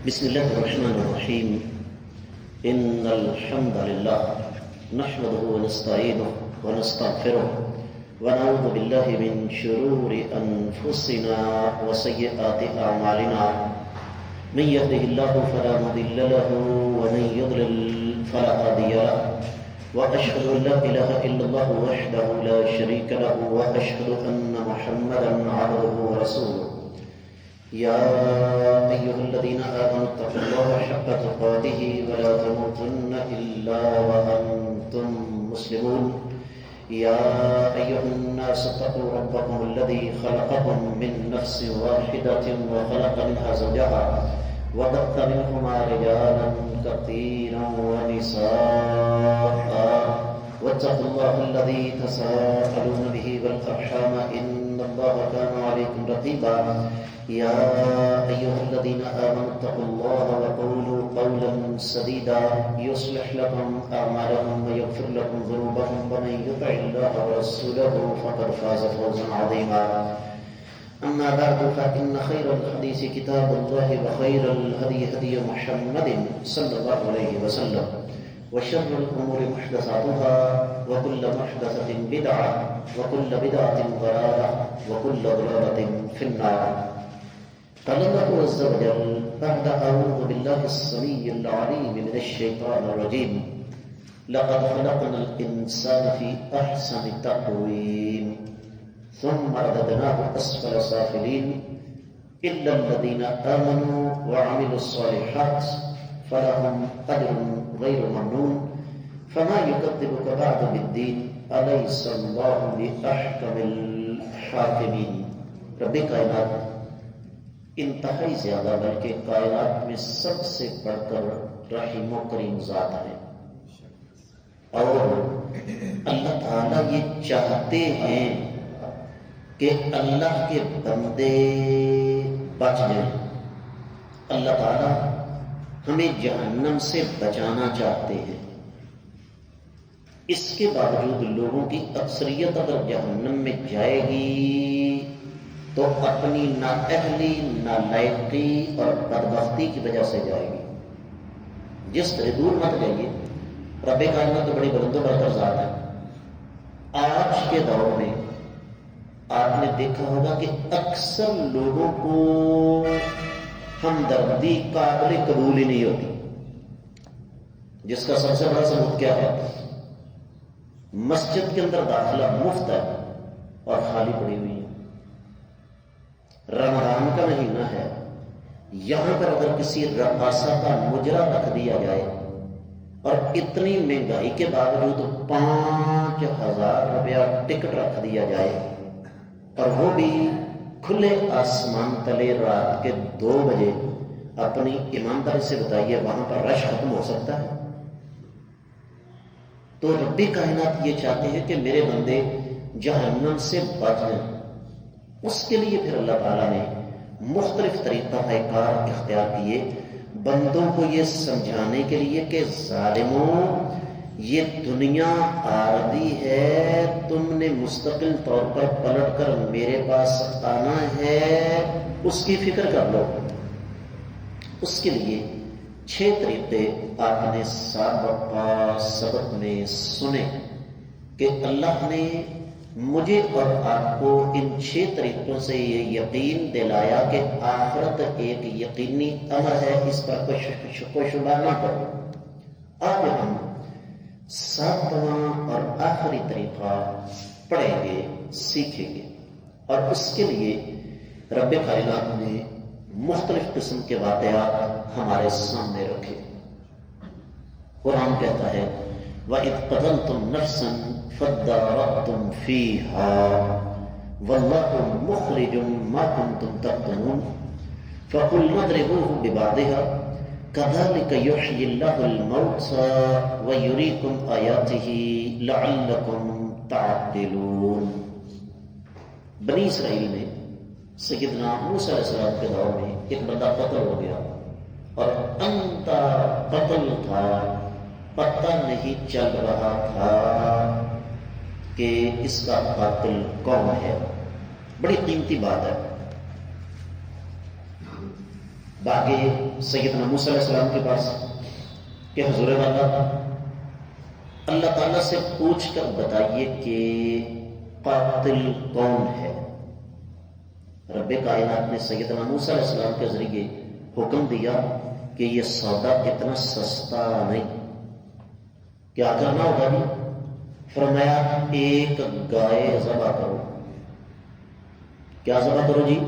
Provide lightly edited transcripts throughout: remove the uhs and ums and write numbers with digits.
بسم الله الرحمن الرحيم. إن الحمد لله نحمده ونستعينه ونستغفره ونعوذ بالله من شرور أنفسنا وسيئات أعمالنا. من يهده الله فلا مضل له ومن يضلل فلا هادي له، وأشهد أن لا إله إلا الله وحده لا شريك له، وأشهد أن محمدا عبده ورسوله. يا أيها الذين آمنوا اتقوا الله حق تقاته ولا تموتن إلا وأنتم مسلمون. يا أيها الناس اتقوا ربكم الذي خلقكم من نفس واحدة وخلق منها زوجها وبث منهما رجالا كثيرا ونساء، واتقوا الله الذي تساءلون به والأرحام إن الله كان عليكم رقيبا. يا أيها الذين آمنوا اتقوا الله وقولوا قولا سديدا يصلح لكم أعمالكم ويغفر لكم ذنوبكم، ومن يطع الله ورسوله فقد فاز فوزا عظيما. أما بعد فإن خير الحديث كتاب الله، وخير الهدي هدي محمد صلى الله عليه وسلم، وشر الأمور محدثاتها، وكل محدثة بدعة، وكل بدعة ضلالة، وكل ضلالة في النار. قال الله عز وجل بعد أعوذ بالله السميع العليم من الشيطان الرجيم: لقد خلقنا الإنسان في أحسن تقويم ثم رددناه أسفل سافلين إلا الذين آمنوا وعملوا الصالحات فلهم أجر غير ممنون فما يكذبك بعد بالدين أليس الله بأحكم الحاكمين. رب کائنات انتہائی زیادہ بلکہ کائنات میں سب سے بڑھ کر رحیم و کریم ذات ہے، اور اللہ تعالیٰ یہ چاہتے ہیں کہ اللہ کے بندے بچ جائیں. اللہ تعالیٰ ہمیں جہنم سے بچانا چاہتے ہیں. اس کے باوجود لوگوں کی اکثریت اگر جہنم میں جائے گی تو اپنی نااہلی، نالائقی اور بدبختی کی وجہ سے جائے گی. جس طرح دور مت جائیے، رب کائنات تو بڑی بلند و برتر ذات ہے. آج کے دور میں آپ نے دیکھا ہوگا کہ اکثر لوگوں کو ہمدردی قابل قبول ہی نہیں ہوتی، جس کا سب سے بڑا ثبوت کیا ہے؟ مسجد کے اندر داخلہ مفت ہے اور خالی پڑی ہوئی ہے. رمضان کا مہینہ ہے، یہاں پر اگر کسی رقاصہ کا مجرا رکھ دیا جائے اور اتنی مہنگائی کے باوجود 5,000 روپیہ ٹکٹ رکھ دیا جائے، اور وہ بھی کھلے آسمان تلے رات کے 2 بجے، اپنی ایمانداری سے بتائیے وہاں پر رش ختم ہو سکتا ہے؟ تو رب کائنات یہ چاہتے ہیں کہ میرے بندے جہنم سے بچ جائیں. اس کے لیے پھر اللہ تعالیٰ نے مختلف طریقہ کار اختیار کیے بندوں کو یہ سمجھانے کے لیے کہ ظالموں، یہ دنیا عارضی ہے، تم نے مستقل طور پر پلٹ کر میرے پاس آنا ہے، اس کی فکر کر لو. اس کے لیے 6 طریقے آپ نے سبق میں سنے کہ اللہ نے مجھے اور آپ کو ان 6 طریقوں سے یہ یقین دلایا کہ آخرت ایک یقینی امر ہے، اس پر کوئی شبہ نہ کرو. آج ہم 7واں اور آخری طریقہ پڑھیں گے، سیکھیں گے، اور اس کے لیے رب کائنات نے مختلف قسم کے واقعات ہمارے سامنے رکھے. قرآن کہتا ہے: وَإِذْ قَتَلْتُمْ نَفْسًا فَادَّارَأْتُمْ فِيهَا وَاللَّهُ مُخْرِجٌ مَا كُنْتُمْ تَكْتُمُونَ فَقُلْنَا اضْرِبُوهُ بِبَعْضِهَا كَذَلِكَ يُحْيِي اللَّهُ الْمَوْتَىٰ وَيُرِيكُمْ آيَاتِهِ لَعَلَّكُمْ تَعْقِلُونَ. بنی اسرائیل میں سیدنا موسیٰ علیہ السلام کے دور میں ایک بندہ قتل ہو گیا، اور انتا قتل تھا، پتہ نہیں چل رہا تھا کہ اس کا قاتل کون ہے. بڑی قیمتی بات ہے. بھاگے سیدنا موسیٰ علیہ السلام کے پاس کہ حضور والا اللہ تعالیٰ سے پوچھ کر بتائیے کہ قاتل کون ہے۔ رب کائنات نے سیدنا موسیٰ علیہ السلام کے ذریعے حکم دیا کہ یہ سودا اتنا سستا نہیں، کیا کرنا ہوگا جی؟ فرمایا ایک گائے ذبح کرو۔ کیا ذبح کرو جی؟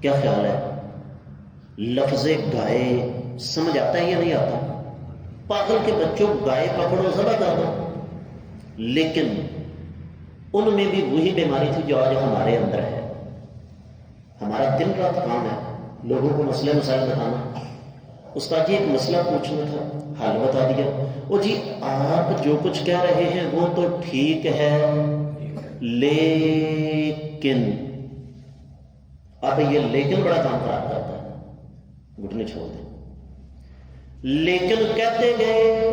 کیا خیال ہے؟ لفظ گائے سمجھ آتا ہے یا نہیں آتا؟ پاگل کے بچوں، گائے پکڑو ذبح کر دو۔ لیکن ان میں بھی وہی بیماری تھی جو آج ہمارے اندر ہے۔ ہمارا دن رات کام ہے لوگوں کو مسئلے مسائل بتانا۔ استاد جی ایک مسئلہ پوچھنا تھا، حل بتا دیا۔ وہ جی آپ جو کچھ کہہ رہے ہیں وہ تو ٹھیک ہے، لیکن اب یہ لیکن بڑا کام خراب کرتا ہے، گھٹنے چھوڑ دیں۔ لیکن کہتے گئے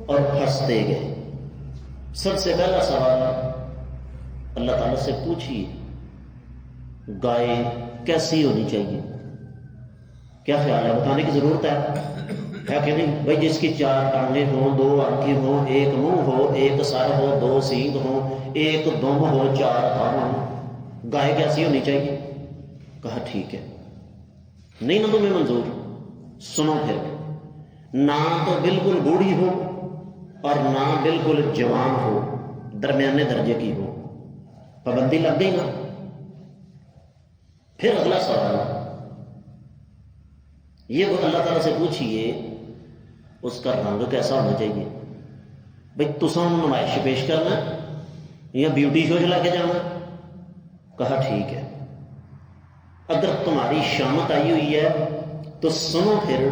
اور پھنستے گئے۔ سب سے پہلا سوال اللہ تعالیٰ سے پوچھیے گائے کیسی ہونی چاہیے؟ کیا خیال ہے؟ بتانے کی ضرورت ہے کہ نہیں بھائی؟ جس کی 4 ٹانگیں ہوں، 2 آنکھیں ہوں، 1 منہ ہو، 1 سر ہو، 2 سینگ ہوں، 1 دم ہو، 4 پاؤں ہوں، گائے کیسی ہونی چاہیے؟ کہا ٹھیک ہے، نہیں نہ تمہیں منظور؟ سنو پھر، نہ تو بالکل بوڑھی ہو اور نہ بالکل جوان ہو، درمیانے درجے کی ہو۔ پابندی لگ گئی نا؟ پھر اگلا سوال یہ وہ اللہ تعالیٰ سے پوچھئے اس کا رنگ کیسا ہونا چاہیے؟ بھائی تساں نمائش پیش کرنا یا بیوٹی شو چلا کے جانا؟ کہا ٹھیک ہے، اگر تمہاری شامت آئی ہوئی ہے تو سنو پھر،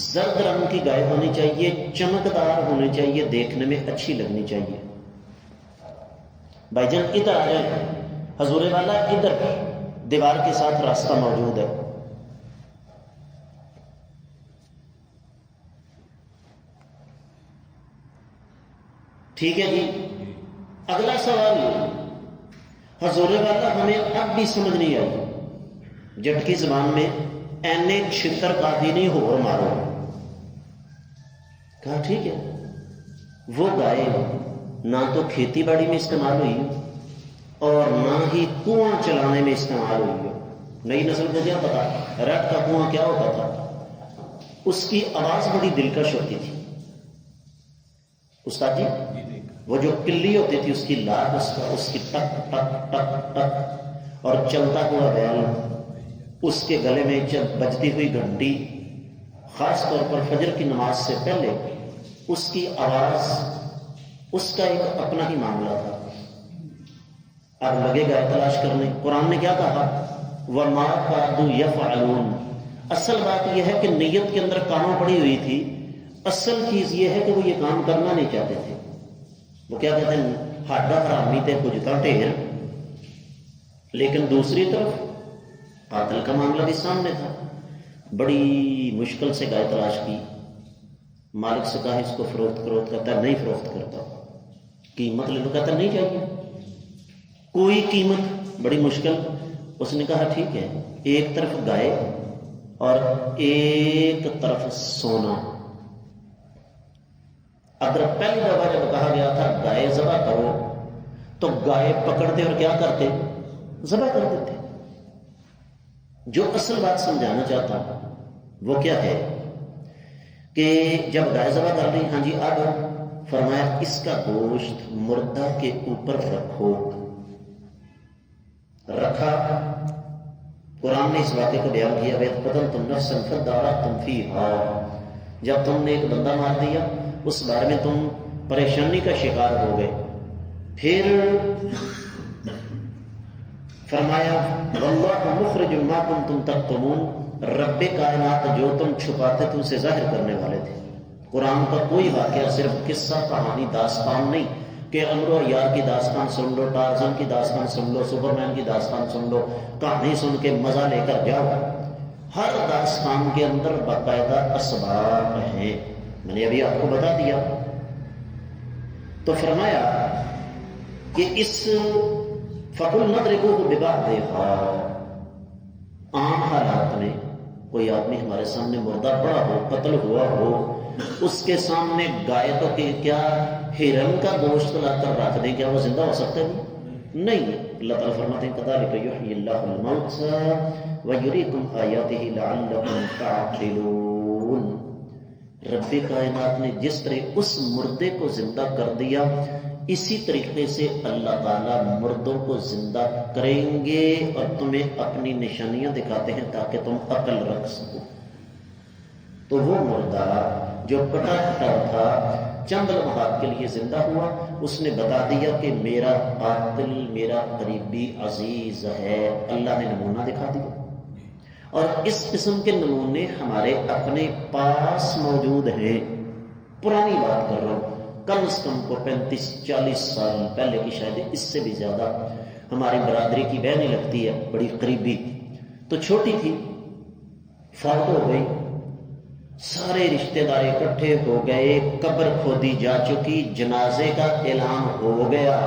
زرد رنگ کی گائے ہونی چاہیے، چمکدار ہونی چاہیے، دیکھنے میں اچھی لگنی چاہیے۔ بھائی جان ادھر آ جائے، حضور والا ادھر دیوار کے ساتھ راستہ موجود ہے۔ ٹھیک ہے جی، اگلا سوال حضور والا ہمیں اب بھی سمجھ نہیں آئی۔ جٹکی زبان میں اینے چھتر کافی نہیں ہو مارو۔ کہا ٹھیک ہے، وہ گائے نہ تو کھیتی باڑی میں استعمال ہوئی اور نہ ہی کنواں چلانے میں استعمال ہوئی ہو۔ نئی نسل کو کیا پتا رٹ کا کنواں کیا ہوتا تھا؟ اس کی آواز بڑی دلکش ہوتی تھی استاد جی، وہ جو کلی ہوتی تھی اس کی لاٹ، اس کی ٹک ٹک ٹک ٹک، اور چلتا ہوا بیل، اس کے گلے میں بجتی ہوئی گھنٹی، خاص طور پر فجر کی نماز سے پہلے اس کی آواز، اس کا ایک اپنا ہی معاملہ تھا۔ اب لگے گا تلاش کرنے، قرآن نے کیا کہا؟ وَمَا كَادُوا يَفْعَلُونَ۔ اصل بات یہ ہے کہ نیت کے اندر کانوں پڑی ہوئی تھی، اصل چیز یہ ہے کہ وہ یہ کام کرنا نہیں چاہتے تھے۔ وہ کیا کہتے ہیں؟ ہاڈا حرامی تے کجتا ٹھیر۔ لیکن دوسری طرف قاتل کا معاملہ بھی سامنے تھا۔ بڑی مشکل سے گائے تلاش کی، مالک سے کہا اس کو فروخت کرو، کہتا نہیں فروخت کرتا، قیمت لے لو، کہتا نہیں چاہیے کوئی قیمت، بڑی مشکل۔ اس نے کہا ٹھیک ہے، ایک طرف گائے اور ایک طرف سونا۔ اگر پہلی دفعہ جب کہا گیا تھا گائے ذبح کرو تو گائے پکڑتے اور کیا کرتے؟ ذبح کر دیتے۔ جو اصل بات سمجھانا چاہتا ہوں وہ کیا ہے کہ جب گائے ذبح کر لی، ہاں جی اب فرمایا اس کا گوشت مردہ کے اوپر رکھو۔ رکھا، قرآن نے اس واقعے کو بیان کیا، وَإِذْ قَتَلْتُمْ نَفْسًا فَادَّارَأْتُمْ فِيهَا۔ جب تم نے ایک بندہ مار دیا اس بارے میں تم پریشانی کا شکار ہو گئے، پھر فرمایا وَاللَّهُ مُخْرِجٌ مَا كُنْتُمْ تَكْتُمُونَ، رب کائنات جو تم چھپاتے تھے اسے ظاہر کرنے والے تھے۔ قرآن کا کوئی واقعہ صرف قصہ کہانی داستان نہیں کہ امر و یار کی داستان سن لو، ٹارزن کی داستان سن لو، سپرمین کی داستان سن لو، کہانی سن کے مزہ لے کر جاؤ۔ ہر داستان کے اندر باقاعدہ اسباب ہیں، میں نے ابھی آپ کو بتا دیا۔ تو فرمایا کہ اس فَقُلْ نَضْرِبُوهُ بِبَعْضِهَا، عام حالات میں کوئی آدمی ہمارے سامنے مردہ پڑا ہو، قتل ہوا ہو، اس کے سامنے گائے تو کیا ہرن کا گوشت لا کر رکھ دیں، کیا وہ زندہ ہو سکتا ہے؟ نہیں۔ اللہ تعالیٰ فرماتے ہیں کذالک یحیی اللہ الموتى ویریکم آیاتہ لعلکم تعقلون۔ رب کائنات نے جس طرح اس مردے کو زندہ کر دیا، اسی طریقے سے اللہ تعالیٰ مردوں کو زندہ کریں گے اور تمہیں اپنی نشانیاں دکھاتے ہیں تاکہ تم عقل رکھ سکو۔ تو وہ مردہ جو کٹا کٹا تھا چند لمحات کے لیے زندہ ہوا، اس نے بتا دیا کہ میرا قاتل میرا قریبی عزیز ہے۔ اللہ نے نمونہ دکھا دیا، اور اس قسم کے نمونے ہمارے اپنے پاس موجود ہیں۔ پرانی بات کر رہا ہوں، کم از کم کو 35-40 سال پہلے کی، شاید اس سے بھی زیادہ۔ ہماری برادری کی بہنیں لگتی ہے، بڑی قریبی، تو چھوٹی تھی، فوت ہو گئی، سارے رشتہ دار اکٹھے ہو گئے، قبر کھودی جا چکی، جنازے کا اعلان ہو گیا،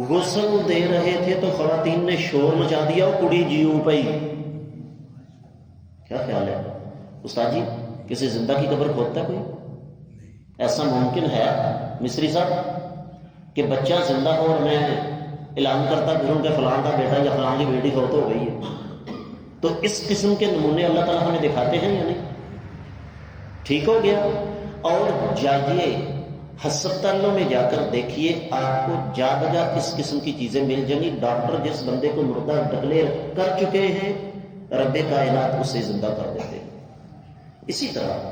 غسل دے رہے تھے تو خواتین نے شور مچا دیا، وہ کڑی جیوں پئی۔ کیا خیال ہے استاد جی، کسی زندہ کی قبر کھودتا ہے کوئی؟ ایسا ممکن ہے مصری صاحب کہ بچہ زندہ ہو اور میں اعلان کرتا پھروں کہ فلاں کا بیٹا یا فلاں کی بیٹی فوت ہو گئی ہے؟ تو اس قسم کے نمونے اللہ تعالیٰ ہمیں دکھاتے ہیں یا نہیں؟ ٹھیک ہو گیا۔ اور جائیے ہسپتالوں میں جا کر دیکھیے، آپ کو جا بجا اس قسم کی چیزیں مل جائیں گی۔ ڈاکٹر جس بندے کو مردہ ڈکلیئر کر چکے ہیں، رب کائنات اسے زندہ کر دیتے ہیں۔ اسی طرح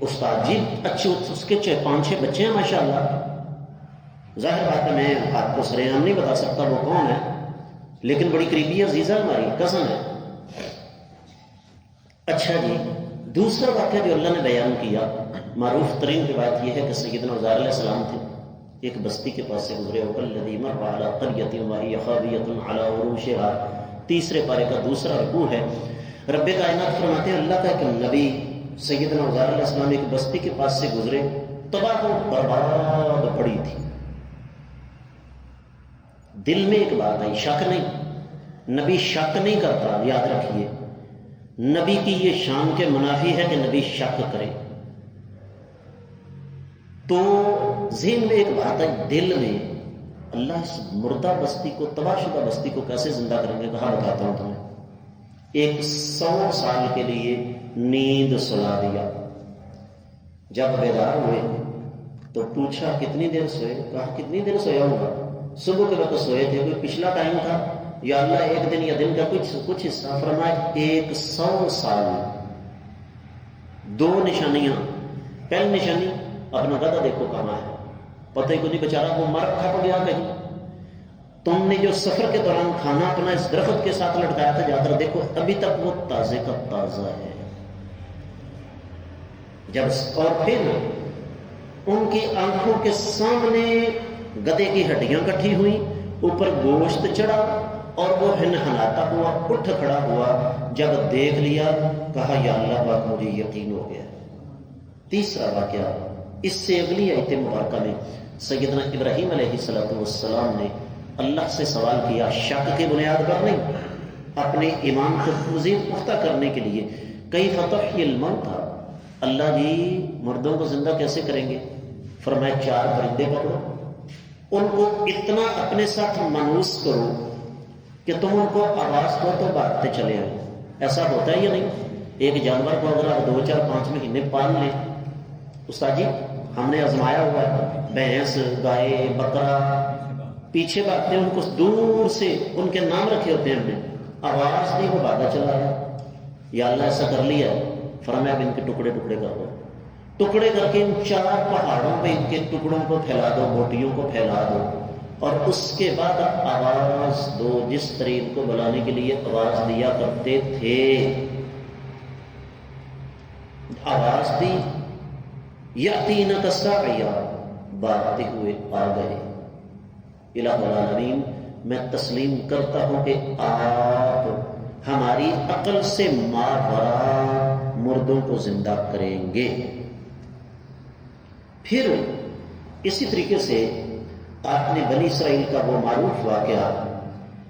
استاد جی اچھے اس کے 5-6 بچے ہیں ماشاءاللہ، ظاہر بات ہے میں آپ کو سر عام نہیں بتا سکتا وہ کون ہے، لیکن بڑی قریبی عزیزہ ہماری کزن ہے۔ اچھا جی، دوسرا واقعہ جو اللہ نے بیان کیا، معروف ترین روایت یہ ہے کہ سیدنا عزیر علیہ السلام تھے، ایک بستی کے پاس سے گزرے، وَالَّذِي مَرَّ عَلَىٰ قَرْيَةٍ وَهِيَ خَاوِيَةٌ عَلَىٰ عُرُوشِهَا، تیسرے پارے کا دوسرا رکوع ہے۔ رب کائنات فرماتے ہیں اللہ کا ایک نبی سیدنا عزیر علیہ السلام ایک بستی کے پاس سے گزرے، تباہ و برباد پڑی تھی۔ دل میں ایک بات آئی، شک نہیں، نبی شک نہیں کرتا، یاد رکھیے نبی کی یہ شان کے منافی ہے کہ نبی شک کرے۔ تو ذہن میں ایک بات آئی، دل میں، اللہ اس مردہ بستی کو، تباہ شدہ بستی کو کیسے زندہ کریں گے؟ کہاں بتاتا ہوں تمہیں۔ 100 سال کے لیے نیند سلا دیا، جب بیدار ہوئے تو پوچھا کتنی دیر سوئے؟ کہا کتنی دیر سویا ہوگا؟ صبح کے وقت سوئے تھے، کوئی پچھلا ٹائم تھا یا اللہ ایک دن یا دن کا کچھ حصہ؟ فرمایا 100 سال۔ 2 نشانیاں، پہلی نشانی اپنا گدھا دیکھو کہاں ہے، پتہ ہی کچھ بیچارہ وہ مر کھپ گیا کہیں۔ تم نے جو سفر کے دوران کھانا اپنا اس درخت کے ساتھ لٹکایا تھا، جا کر دیکھو ابھی تک وہ تازے کا تازہ ہے۔ اور پھر ان کی آنکھوں کے سامنے گدھے کی ہڈیاں کٹھی ہوئی، اوپر گوشت چڑھا اور وہ ہنہناتا ہوا اٹھ کھڑا ہوا۔ جب دیکھ لیا کہا یا اللہ پاک مجھے یقین ہو گیا۔ تیسرا واقعہ، اس سے اگلی آیت مبارکہ میں سیدنا ابراہیم علیہ السلام نے اللہ سے سوال کیا، شک کی بنیاد پر نہیں، اپنے ایمان کو مزید پختہ کرنے کے لیے، کیف تحیی الموتیٰ، اللہ جی مردوں کو زندہ کیسے کریں گے؟ فرمایا 4 پرندے پکڑو، ان کو اتنا اپنے ساتھ مانوس کرو کہ تم ان کو آواز دو تو بھاگتے چلے آئے۔ ایسا ہوتا ہے یا نہیں؟ ایک جانور کو اگر آپ 2, 4, 5 مہینے پال لیں، استاد جی ہم نے آزمایا ہوا ہے، بھینس، گائے، بکرا، پیچھے بھاگتے ہیں، ان کو دور سے ان کے نام رکھے ہوتے ہیں، ہم نے آواز دی وہ بھاگا چلا آیا۔ یا اللہ ایسا کر لیا ہے، فرمایا اب ان کے ٹکڑے ٹکڑے کر دو، ٹکڑے کر کے ان 4 پہاڑوں پہ ان کے ٹکڑوں کو پھیلا دو، بوٹیوں کو پھیلا دو، اور اس کے بعد آواز دو جس طرح ان کو بلانے کے لیے آواز دیا کرتے تھے۔ آواز دی، یأتینک سعیا، بھاگتے ہوئے آ گئے۔ الہ العالمین، میں تسلیم کرتا ہوں کہ آپ ہماری عقل سے ماورا مردوں کو زندہ کریں گے۔ پھر اسی طریقے سے آپ نے بنی اسرائیل کا وہ معروف واقعہ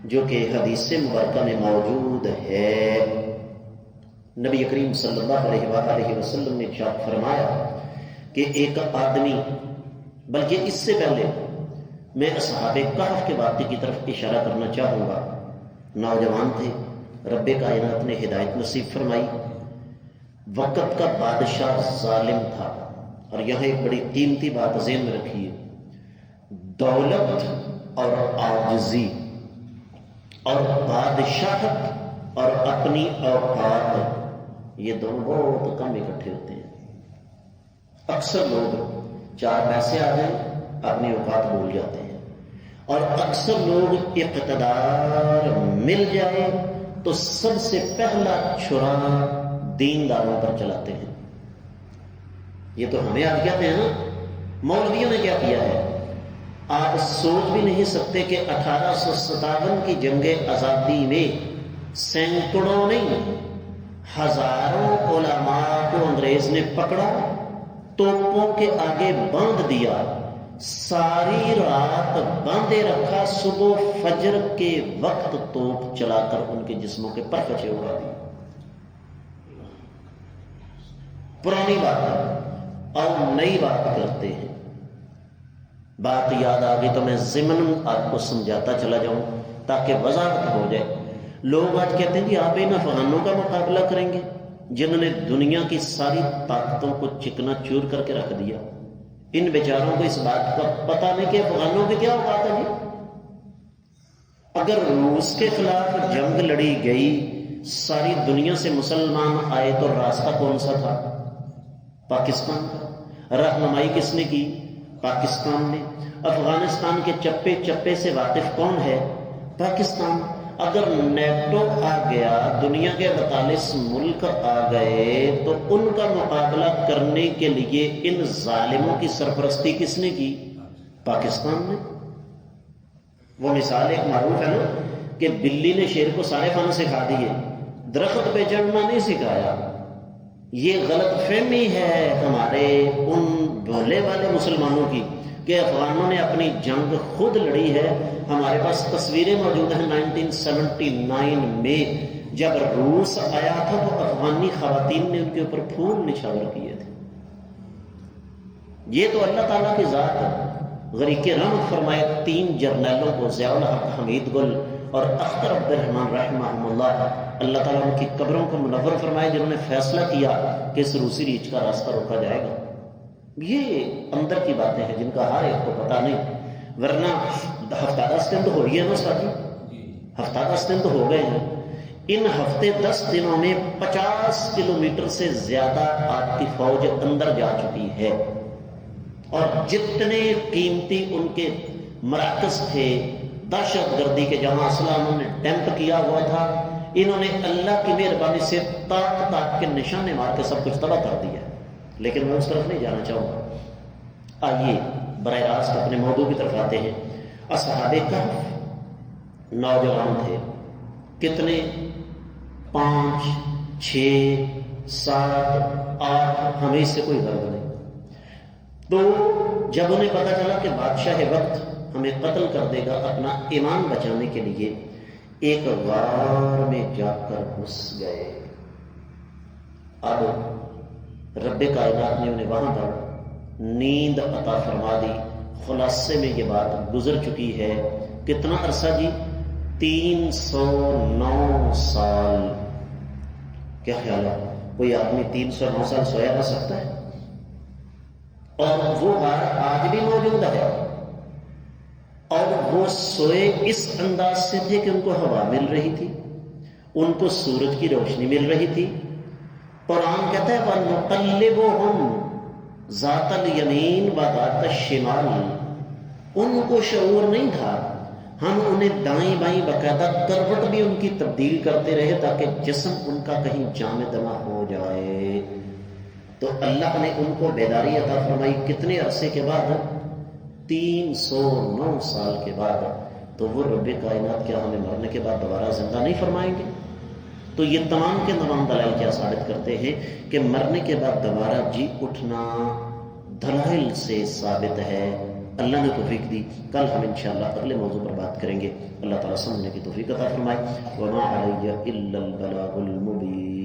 جو کہ حدیث مبارکہ میں موجود ہے، نبی کریم صلی اللہ علیہ وآلہ وسلم نے ارشاد فرمایا کہ ایک آدمی، بلکہ اس سے پہلے میں اصحاب کہف کے واقعے کی طرف اشارہ کرنا چاہوں گا۔ نوجوان تھے، رب کائنات نے ہدایت نصیب فرمائی، وقت کا بادشاہ ظالم تھا۔ اور یہاں ایک بڑی قیمتی بات ذہن میں رکھیے، دولت اور عاجزی اور بادشاہت اور اپنی اوقات، یہ دونوں بہت کم اکٹھے ہوتے ہیں۔ اکثر لوگ چار پیسے آ جائیں اپنی اوقات بھول جاتے ہیں، اور اکثر لوگ اقتدار مل جائے تو سب سے پہلا چھرا دینداروں پر چلاتے ہیں۔ یہ تو ہمیں آج کہتے ہیں نا، مولویوں نے کیا کیا ہے؟ آپ سوچ بھی نہیں سکتے کہ 1857 کی جنگ آزادی میں سینکڑوں نہیں ہزاروں علماء کو انگریز نے پکڑا، توپوں کے آگے باندھ دیا، ساری رات باندھے رکھا، صبح فجر کے وقت توپ چلا کر ان کے جسموں کے پرچے اڑا دیے۔ پرانی بات ہے اور نئی بات کرتے ہیں۔ بات یاد آ گئی تو میں ضمن آپ کو سمجھاتا چلا جاؤں تاکہ وضاحت ہو جائے۔ لوگ آج کہتے ہیں کہ آپ ان افغانوں کا مقابلہ کریں گے جنہوں نے دنیا کی ساری طاقتوں کو چکنا چور کر کے رکھ دیا۔ ان بیچاروں کو اس بات کا پتہ نہیں کہ افغانوں کی کیا اوقات ہے جی۔ اگر روس کے خلاف جنگ لڑی گئی، ساری دنیا سے مسلمان آئے تو راستہ کون سا تھا؟ پاکستان کا۔ رہنمائی کس نے کی؟ پاکستان نے۔ افغانستان کے چپے چپے سے واقف کون ہے؟ پاکستان۔ اگر نیٹو آ گیا، دنیا کے 48 ملک آ گئے، تو ان کا مقابلہ کرنے کے لیے ان ظالموں کی سرپرستی کس نے کی؟ پاکستان نے۔ وہ مثال ایک معروف ہے نا کہ بلی نے شیر کو سارے فن سکھا دیے، درخت پہ چڑھنا نہیں سکھایا۔ یہ غلط فہمی ہے ہمارے ان بھولے والے مسلمانوں کی کہ افغانوں نے اپنی جنگ خود لڑی ہے۔ ہمارے پاس تصویریں موجود ہیں 1979 میں جب روس آیا تھا تو افغانی خواتین نے ان کے اوپر پھول نچھاور کیے تھے۔ یہ تو اللہ تعالیٰ کی ذات ہے۔ غریق رحمت فرمائے 3 جرنیلوں کو، ضیاء الحق حمید گل اور اختر عبد الرحمن رحمہ اللہ تعالیٰ ان کی قبروں کو منور فرمائے، جنہوں نے فیصلہ کیا کہ اس روسی ریچھ کا راستہ روکا جائے گا۔ یہ اندر کی باتیں ہیں جن کا ہر ایک کو پتہ نہیں، ورنہ ہفتہ 10 دن تو ہو گئے نا ساتھی، ہفتہ 10 دن تو ہو گئے ہیں۔ ان ہفتے 10 دنوں میں 50 کلومیٹر سے زیادہ آپ کی فوج اندر جا چکی ہے، اور جتنے قیمتی ان کے مراکز تھے دہشت گردی کے جہاں اسلحہ انہوں نے ڈیمپ کیا ہوا تھا، انہوں نے اللہ کی مہربانی سے تاک تاک کے نشانے مار کے سب کچھ تباہ کر دیا۔ لیکن میں اس طرف نہیں جانا چاہوں گا۔ آئیے براہ راست اپنے موضوع کی طرف آتے ہیں۔ اصحاب کہف نوجوان تھے، کتنے؟ 5 6 7 8، ہمیں اس سے کوئی غرض نہیں۔ تو جب انہیں پتا چلا کہ بادشاہ وقت ہمیں قتل کر دے گا، اپنا ایمان بچانے کے لیے ایک غار میں جا کر گھس گئے۔ اب رب کائنات نے انہیں وہاں پر نیند عطا فرما دی۔ خلاصے میں یہ بات گزر چکی ہے، کتنا عرصہ جی؟ 309 سال۔ کیا خیال ہے کوئی آدمی 309 سال سویا رہ سکتا ہے؟ اور وہ غار آج بھی موجود ہے، اور وہ سوئے اس انداز سے تھے کہ ان کو ہوا مل رہی تھی، ان کو سورج کی روشنی مل رہی تھی۔ قرآن کہتا ہے وَنُقَلِّبُهُمْ ذَاتَ الْيَمِينِ وَذَاتَ الشِّمَالِ، ان کو شعور نہیں تھا، ہم انہیں دائیں بائیں باقاعدہ کروٹ بھی ان کی تبدیل کرتے رہے تاکہ جسم ان کا کہیں جامد نہ ہو جائے۔ تو اللہ نے ان کو بیداری عطا فرمائی کتنے عرصے کے بعد؟ 309 سال کے بعد۔ تو وہ رب کائنات کیا ہمیں مرنے کے بعد دوبارہ زندہ نہیں فرمائیں گے؟ تو یہ تمام کے تمام دلائل کیا ثابت کرتے ہیں کہ مرنے کے بعد دوبارہ جی اٹھنا دلائل سے ثابت ہے۔ اللہ نے توفیق دی، کل ہم انشاءاللہ اگلے موضوع پر بات کریں گے۔ اللہ تعالیٰ سمجھنے کی توفیق عطا فرمائے۔ وما علی الا البلاغ المبین۔